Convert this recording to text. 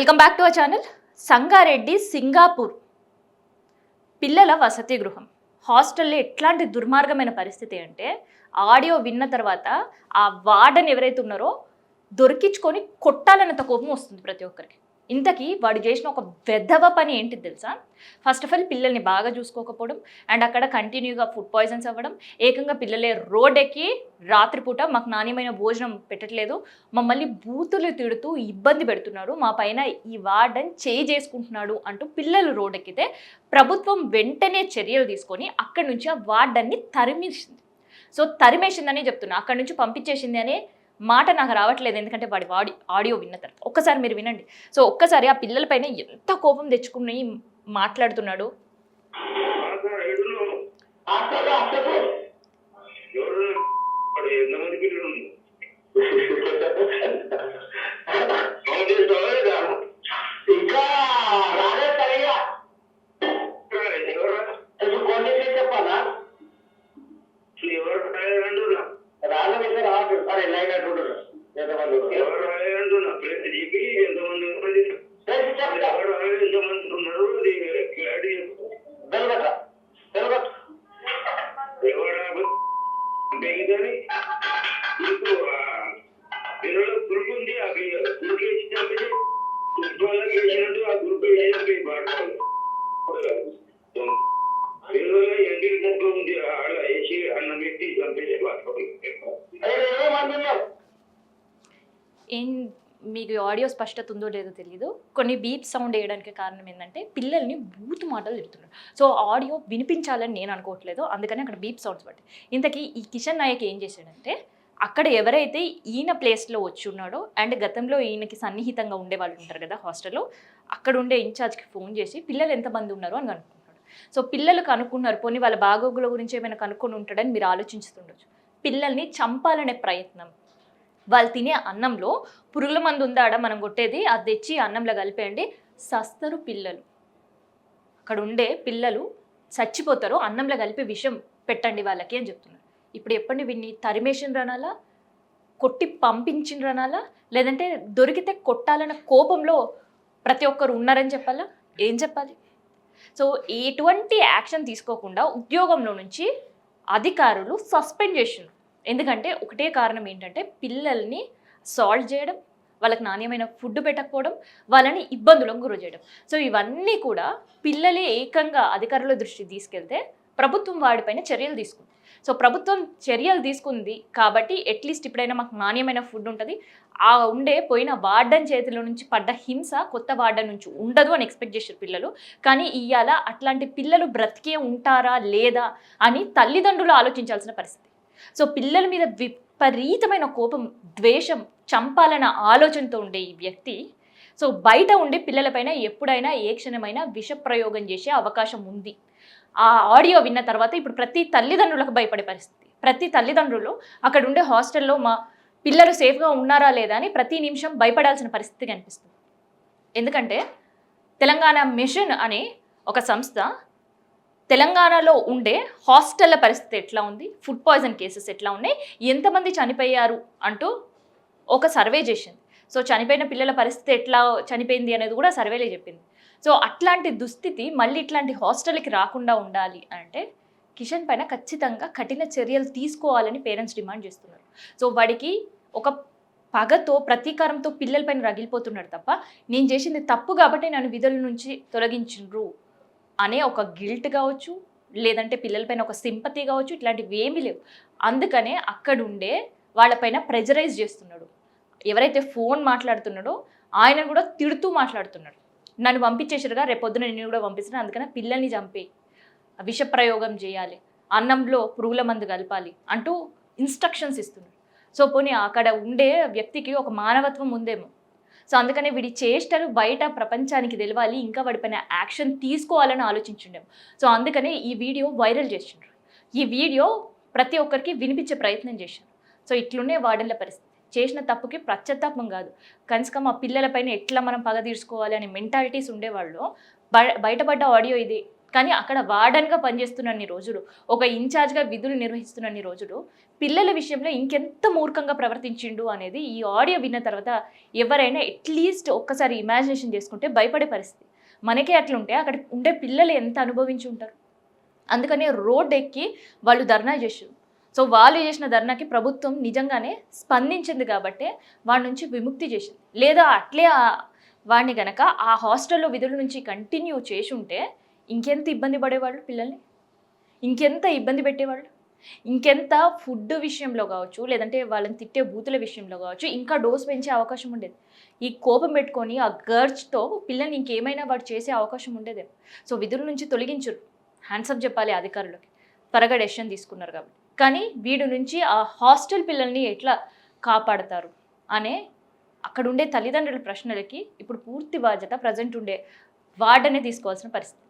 Welcome back to our channel. Sangareddy Singapore పిల్లల వసతి గృహం హాస్టల్లో ఎట్లాంటి దుర్మార్గమైన పరిస్థితి అంటే ఆడియో విన్న తర్వాత ఆ వార్డెన్ ఎవరైతే ఉన్నారో దొరికించుకొని కొట్టాలన్నంత కోపం వస్తుంది ప్రతి ఒక్కరికి. ఇంతకీ వాడు చేసిన ఒక వెధవ పని ఏంటి తెలుసా? ఫస్ట్ ఆఫ్ ఆల్ పిల్లల్ని బాగా చూసుకోకపోవడం అండ్ అక్కడ కంటిన్యూగా ఫుడ్ పాయిజన్స్ అవ్వడం, ఏకంగా పిల్లలే రోడ్ ఎక్కి రాత్రిపూట మాకు నాణ్యమైన భోజనం పెట్టట్లేదు, మమ్మల్ని బూతులు తిడుతూ ఇబ్బంది పెడుతున్నాడు, మా పైన ఈ వార్డెన్ చేయి చేసుకుంటున్నాడు అంటూ పిల్లలు రోడ్ ఎక్కితే ప్రభుత్వం వెంటనే చర్యలు తీసుకొని అక్కడి నుంచి ఆ వార్డెన్ని తరిమేసింది. సో తరిమేసిందనే చెప్తున్నా, అక్కడి నుంచి పంపించేసింది అనే మాట నాకు రావట్లేదు, ఎందుకంటే వాడి ఆడియో విన్న తర్వాత. ఒక్కసారి మీరు వినండి. సో ఒక్కసారి ఆ పిల్లల పైన ఎంత కోపం తెచ్చుకుని మాట్లాడుతున్నాడు. మీకు ఆడియో స్పష్టత ఉందో లేదో తెలియదు, కొన్ని బీప్ సౌండ్ వేయడానికి కారణం ఏంటంటే పిల్లల్ని బూతు మాటలు తిడుతున్నారు. సో ఆడియో వినిపించాలని నేను అనుకోవట్లేదు, అందుకని అక్కడ బీప్ సౌండ్స్ పట్టి. ఇంతకీ ఈ కిషన్ నాయక్ ఏం చేశాడంటే, అక్కడ ఎవరైతే ఈయన ప్లేస్లో వచ్చి ఉన్నాడో అండ్ గతంలో ఈయనకి సన్నిహితంగా ఉండే వాళ్ళు ఉంటారు కదా హాస్టల్లో, అక్కడ ఉండే ఇన్ఛార్జ్కి ఫోన్ చేసి పిల్లలు ఎంతమంది ఉన్నారో అని కనుక్కుంటున్నాడు. సో పిల్లలు కనుక్కున్నారు, పోనీ వాళ్ళ బాగోగుల గురించి ఏమైనా కనుక్కొని ఉంటాడని మీరు ఆలోచిస్తుండొచ్చు. పిల్లల్ని చంపాలనే ప్రయత్నం, వాళ్ళు తినే అన్నంలో పురుగుల మందు ఉందాడ మనం కొట్టేది, అది తెచ్చి అన్నంలో కలిపేయండి, సస్తరు పిల్లలు, అక్కడ ఉండే పిల్లలు చచ్చిపోతారు, అన్నంలో కలిపి విషం పెట్టండి వాళ్ళకి అని చెప్తున్నారు. ఇప్పుడు ఎప్పటి విన్ని తరిమేషన్ రనాలా, కొట్టి పంపించిన రనాలా, లేదంటే దొరికితే కొట్టాలన్న కోపంలో ప్రతి ఒక్కరు ఉన్నారని చెప్పాలా? ఏం చెప్పాలి? సో ఎటువంటి యాక్షన్ తీసుకోకుండా ఉద్యోగంలో నుంచి అధికారులు సస్పెండ్ చేసినారు. ఎందుకంటే ఒకటే కారణం ఏంటంటే పిల్లల్ని సాల్వ్ చేయడం, వాళ్ళకి నాణ్యమైన ఫుడ్ పెట్టకపోవడం, వాళ్ళని ఇబ్బందులకు గురి చేయడం. సో ఇవన్నీ కూడా పిల్లలే ఏకంగా అధికారుల దృష్టికి తీసుకెళ్తే ప్రభుత్వం వాడిపైన చర్యలు తీసుకుంది. సో ప్రభుత్వం చర్యలు తీసుకుంది కాబట్టి అట్లీస్ట్ ఇప్పుడైనా మాకు నాణ్యమైన ఫుడ్ ఉంటుంది, ఆ ఉండే పోయిన వార్డెన్ చేతిలో నుంచి పడ్డ హింస కొత్త వార్డెన్ నుంచి ఉండదు అని ఎక్స్పెక్ట్ చేశారు పిల్లలు. కానీ ఇవాళ అట్లాంటి పిల్లలు బ్రతికే ఉంటారా లేదా అని తల్లిదండ్రులు ఆలోచించాల్సిన పరిస్థితి. సో పిల్లల మీద విపరీతమైన కోపం, ద్వేషం, చంపాలన్న ఆలోచనతో ఉండే ఈ వ్యక్తి సో బయట ఉండే పిల్లలపైన ఎప్పుడైనా ఏ క్షణమైనా విషప్రయోగం చేసే అవకాశం ఉంది. ఆ ఆడియో విన్న తర్వాత ఇప్పుడు ప్రతి తల్లిదండ్రులకు భయపడే పరిస్థితి. ప్రతి తల్లిదండ్రులు అక్కడ ఉండే హాస్టల్లో మా పిల్లలు సేఫ్గా ఉన్నారా లేదా అని ప్రతి నిమిషం భయపడాల్సిన పరిస్థితి కనిపిస్తుంది. ఎందుకంటే తెలంగాణ మిషన్ అనే ఒక సంస్థ తెలంగాణలో ఉండే హాస్టల్ల పరిస్థితి ఎట్లా ఉంది, ఫుడ్ పాయిజన్ కేసెస్ ఎట్లా ఉన్నాయి, ఎంతమంది చనిపోయారు అంటూ ఒక సర్వే చేసింది. సో చనిపోయిన పిల్లల పరిస్థితి ఎట్లా చనిపోయింది అనేది కూడా సర్వేలే చెప్పింది. సో అట్లాంటి దుస్థితి మళ్ళీ ఇట్లాంటి హాస్టల్కి రాకుండా ఉండాలి అంటే కిషన్ పైన ఖచ్చితంగా కఠిన చర్యలు తీసుకోవాలని పేరెంట్స్ డిమాండ్ చేస్తున్నారు. సో వాడికి ఒక పగతో ప్రతీకారంతో పిల్లలపైన రగిలిపోతున్నాడు తప్ప నేను చేసింది తప్పు కాబట్టి నన్ను విధుల నుంచి తొలగించిండ్రు అనే ఒక గిల్ట్ కావచ్చు, లేదంటే పిల్లలపైన ఒక సింపతి కావచ్చు, ఇట్లాంటివి ఏమీ లేవు. అందుకనే అక్కడుండే వాళ్ళపైన ప్రెజరైజ్ చేస్తున్నాడు. ఎవరైతే ఫోన్ మాట్లాడుతున్నాడో ఆయన కూడా తిడుతూ మాట్లాడుతున్నాడు, నన్ను పంపించేసారుగా రేపొద్దున నేను కూడా పంపిస్తున్నాను, అందుకని పిల్లల్ని చంపి విషప్రయోగం చేయాలి, అన్నంలో పురుగుల మందు కలపాలి అంటూ ఇన్స్ట్రక్షన్స్ ఇస్తున్నాడు. సో పోనీ అక్కడ ఉండే వ్యక్తికి ఒక మానవత్వం ఉందేమో. సో అందుకనే వీడి చేష్టలు బయట ప్రపంచానికి తెలవాలి, ఇంకా వాడిపైన యాక్షన్ తీసుకోవాలని ఆలోచించుండేము. సో అందుకనే ఈ వీడియో వైరల్ చేసిండ్రు. ఈ వీడియో ప్రతి ఒక్కరికి వినిపించే ప్రయత్నం చేశారు. సో ఇట్లునే వార్డెన్ల పరిస్థితి. చేసిన తప్పుకి పశ్చాత్తాపం కాదు, కనీసం ఆ పిల్లలపైన ఎట్లా మనం పగ తీర్చుకోవాలి అనే మెంటాలిటీస్ ఉండేవాళ్ళు బయటపడ్డ ఆడియో ఇది. కానీ అక్కడ వార్డన్గా పనిచేస్తున్నన్ని రోజులు, ఒక ఇన్ఛార్జ్గా విధులు నిర్వహిస్తున్నన్ని రోజులు పిల్లల విషయంలో ఇంకెంత మూర్ఖంగా ప్రవర్తించిండు అనేది ఈ ఆడియో విన్న తర్వాత ఎవరైనా అట్లీస్ట్ ఒక్కసారి ఇమాజినేషన్ చేసుకుంటే భయపడే పరిస్థితి. మనకే అట్లుంటే అక్కడ ఉండే పిల్లలు ఎంత అనుభవించి ఉంటారు. అందుకనే రోడ్ ఎక్కి వాళ్ళు ధర్నా చేసారు. సో వాళ్ళు చేసిన ధర్నాకి ప్రభుత్వం నిజంగానే స్పందించింది కాబట్టే వాడి నుంచి విముక్తి చేసింది. లేదా అట్లే వాడిని గనక ఆ హాస్టల్లో విధుల నుంచి కంటిన్యూ చేసి ఉంటే ఇంకెంత ఇబ్బంది పడేవాళ్ళు పిల్లల్ని, ఇంకెంత ఇబ్బంది పెట్టేవాళ్ళు, ఇంకెంత ఫుడ్ విషయంలో కావచ్చు, లేదంటే వాళ్ళని తిట్టే బూతుల విషయంలో కావచ్చు, ఇంకా డోస్ పెంచే అవకాశం ఉండేది. ఈ కోపం పెట్టుకొని ఆ గర్జ్తో పిల్లల్ని ఇంకేమైనా వాడు చేసే అవకాశం ఉండేదేమో. సో విధుల నుంచి తొలగించరు, హ్యాండ్సప్ చెప్పాలి అధికారులకి, త్వరగా డెసిషన్ తీసుకున్నారు కాబట్టి. కానీ వీడి నుంచి ఆ హాస్టల్ పిల్లల్ని ఎట్లా కాపాడతారు అనే అక్కడ ఉండే తల్లిదండ్రుల ప్రశ్నలకి ఇప్పుడు పూర్తి బాధ్యత ప్రజెంట్ ఉండే వార్డనే తీసుకోవాల్సిన పరిస్థితి.